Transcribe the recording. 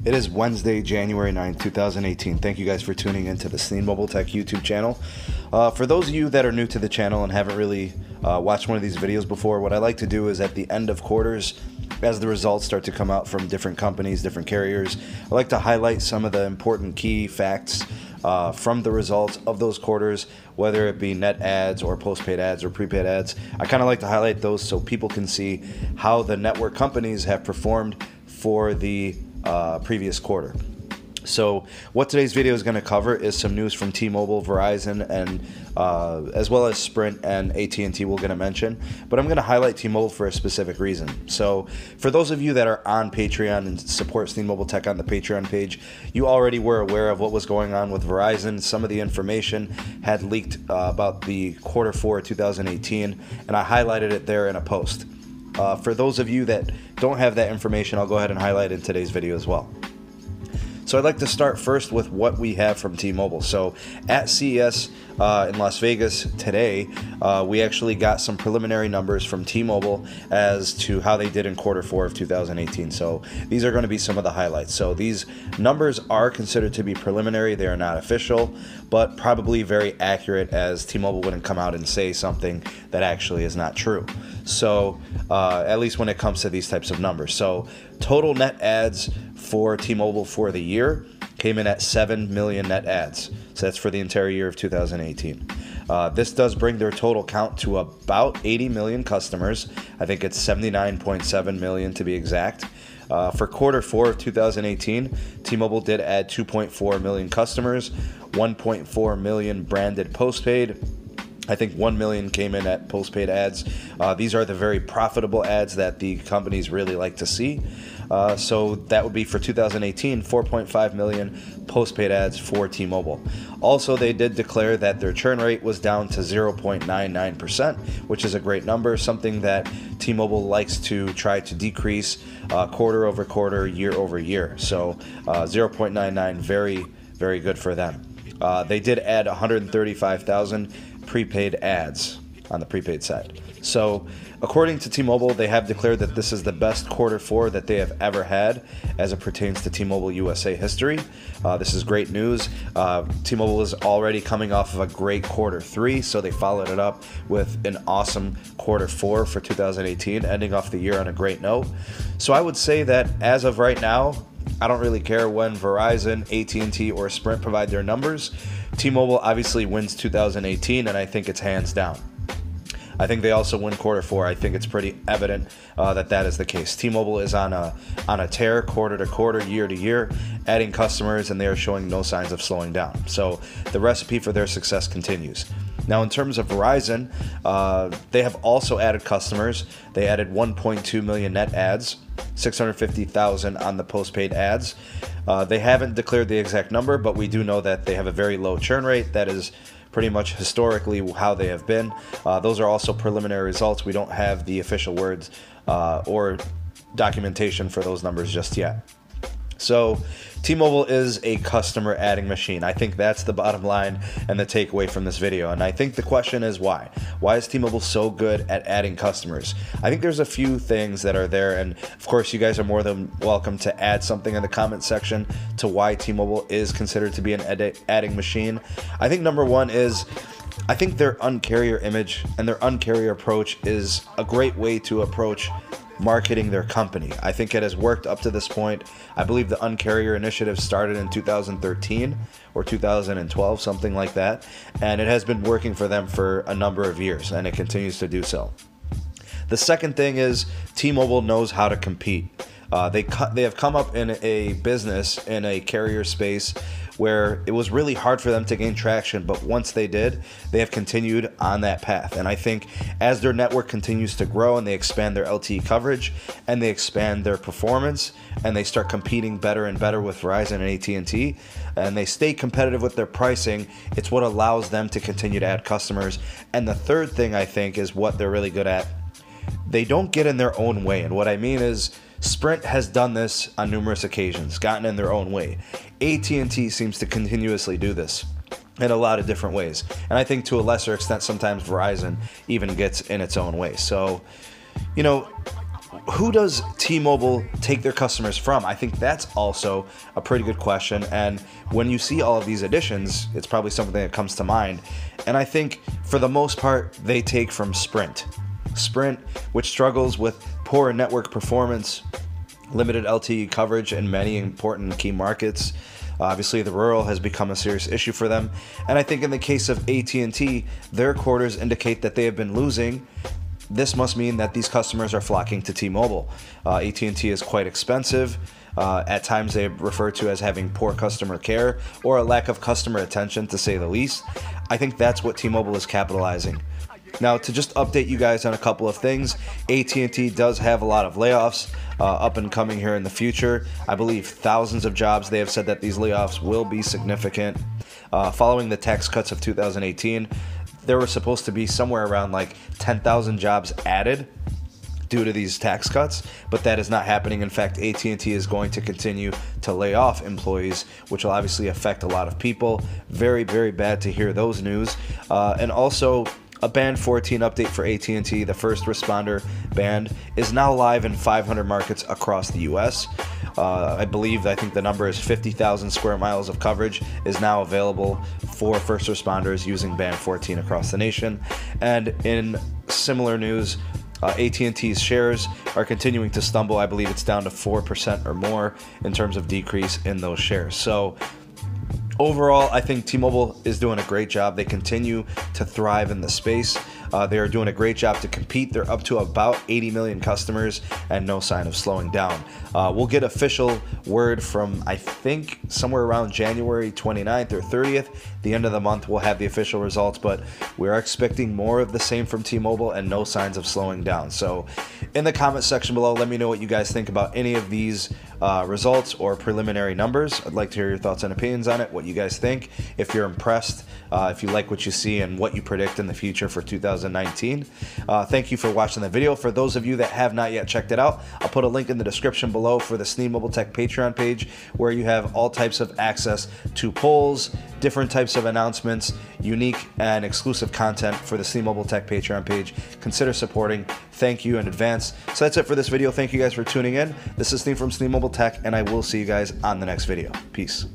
It is Wednesday, January 9th, 2018. Thank you guys for tuning into the TMobile Tech YouTube channel. For those of you that are new to the channel and haven't really watched one of these videos before, what I like to do is at the end of quarters, as the results start to come out from different companies, different carriers, I like to highlight some of the important key facts from the results of those quarters, whether it be net ads or postpaid ads or prepaid ads. I kind of like to highlight those so people can see how the network companies have performed for the previous quarter. So what today's video is going to cover is some news from T-Mobile, Verizon, and as well as Sprint and AT&T we're going to mention. But I'm going to highlight T-Mobile for a specific reason. So for those of you that are on Patreon and support T-Mobile Tech on the Patreon page, you already were aware of what was going on with Verizon. Some of the information had leaked about the quarter 4 2018, and I highlighted it there in a post. For those of you that don't have that information, I'll go ahead and highlight it in today's video as well. So I'd like to start first with what we have from T-Mobile. So at CES in Las Vegas today, we actually got some preliminary numbers from T-Mobile as to how they did in quarter 4 of 2018. So these are going to be some of the highlights. So these numbers are considered to be preliminary. They are not official, but probably very accurate, as T-Mobile wouldn't come out and say something that actually is not true. So at least when it comes to these types of numbers. So total net ads for T-Mobile for the year came in at 7 million net ads. So that's for the entire year of 2018. This does bring their total count to about 80 million customers. I think it's 79.7 million to be exact. For quarter 4 of 2018, T-Mobile did add 2.4 million customers, 1.4 million branded postpaid. I think 1 million came in at postpaid ads. These are the very profitable ads that the companies really like to see. So that would be for 2018, 4.5 million postpaid ads for T-Mobile. Also, they did declare that their churn rate was down to 0.99%, which is a great number, something that T-Mobile likes to try to decrease quarter over quarter, year over year. So 0.99, very, very good for them. They did add 135,000 prepaid ads on the prepaid side. So according to T-Mobile, they have declared that this is the best quarter 4 that they have ever had as it pertains to T-Mobile USA history. This is great news. T-Mobile is already coming off of a great quarter 3, so they followed it up with an awesome quarter 4 for 2018, ending off the year on a great note. So I would say that as of right now, I don't really care when Verizon, AT&T, or Sprint provide their numbers. T-Mobile obviously wins 2018, and I think it's hands down. I think they also win quarter 4. I think it's pretty evident that that is the case. T-Mobile is on a tear, quarter to quarter, year to year, adding customers, and they are showing no signs of slowing down. So the recipe for their success continues. Now, in terms of Verizon, they have also added customers. They added 1.2 million net ads, 650,000 on the postpaid ads. They haven't declared the exact number, but we do know that they have a very low churn rate. That is pretty much historically how they have been. Those are also preliminary results. We don't have the official words or documentation for those numbers just yet. So T-Mobile is a customer adding machine. I think that's the bottom line and the takeaway from this video. And I think the question is why? Why is T-Mobile so good at adding customers? I think there's a few things that are there. And of course, you guys are more than welcome to add something in the comment section to why T-Mobile is considered to be an adding machine. I think number one is, I think their Un-carrier image and their Un-carrier approach is a great way to approach marketing their company. I think it has worked up to this point. I believe the Un-carrier initiative started in 2013 or 2012, something like that, and it has been working for them for a number of years, and it continues to do so. The second thing is T-Mobile knows how to compete. They have come up in a business, in a carrier space, where it was really hard for them to gain traction, but once they did, they have continued on that path. And I think as their network continues to grow and they expand their LTE coverage and they expand their performance and they start competing better and better with Verizon and AT&T, and they stay competitive with their pricing, it's what allows them to continue to add customers. And the third thing I think is what they're really good at. They don't get in their own way. And what I mean is, Sprint has done this on numerous occasions, gotten in their own way. AT&T seems to continuously do this in a lot of different ways. And I think to a lesser extent, sometimes Verizon even gets in its own way. So, you know, who does T-Mobile take their customers from? I think that's also a pretty good question. And when you see all of these additions, it's probably something that comes to mind. And I think for the most part, they take from Sprint. Sprint, which struggles with poor network performance, limited LTE coverage in many important key markets. Obviously, the rural has become a serious issue for them. And I think in the case of AT&T, their quarters indicate that they have been losing. This must mean that these customers are flocking to T-Mobile. AT&T is quite expensive. At times they refer to as having poor customer care or a lack of customer attention, to say the least. I think that's what T-Mobile is capitalizing. Now, to just update you guys on a couple of things, AT&T does have a lot of layoffs up and coming here in the future. I believe thousands of jobs. They have said that these layoffs will be significant. Following the tax cuts of 2018, there were supposed to be somewhere around like 10,000 jobs added due to these tax cuts, but that is not happening. In fact, AT&T is going to continue to lay off employees, which will obviously affect a lot of people. Very, very bad to hear those news. And also, a Band 14 update for AT&T, the first responder band, is now live in 500 markets across the U.S. I think the number is 50,000 square miles of coverage is now available for first responders using Band 14 across the nation. And in similar news, AT&T's shares are continuing to stumble. I believe it's down to 4% or more in terms of decrease in those shares. So overall, I think T-Mobile is doing a great job. They continue to thrive in the space. They are doing a great job to compete. They're up to about 80 million customers and no sign of slowing down. We'll get official word from, I think, somewhere around January 29th or 30th. The end of the month, we'll have the official results, but we're expecting more of the same from T-Mobile and no signs of slowing down. So in the comment section below, let me know what you guys think about any of these results or preliminary numbers. I'd like to hear your thoughts and opinions on it, what you guys think, if you're impressed, if you like what you see and what you predict in the future for 2019. Thank you for watching the video. For those of you that have not yet checked it out, I'll put a link in the description below for the Sneed Mobile Tech Patreon page, where you have all types of access to polls, different types of announcements, unique and exclusive content for the Sneed Mobile Tech Patreon page. Consider supporting. Thank you in advance. So that's it for this video. Thank you guys for tuning in. This is Sneed from Sneed Mobile Tech, and I will see you guys on the next video. Peace.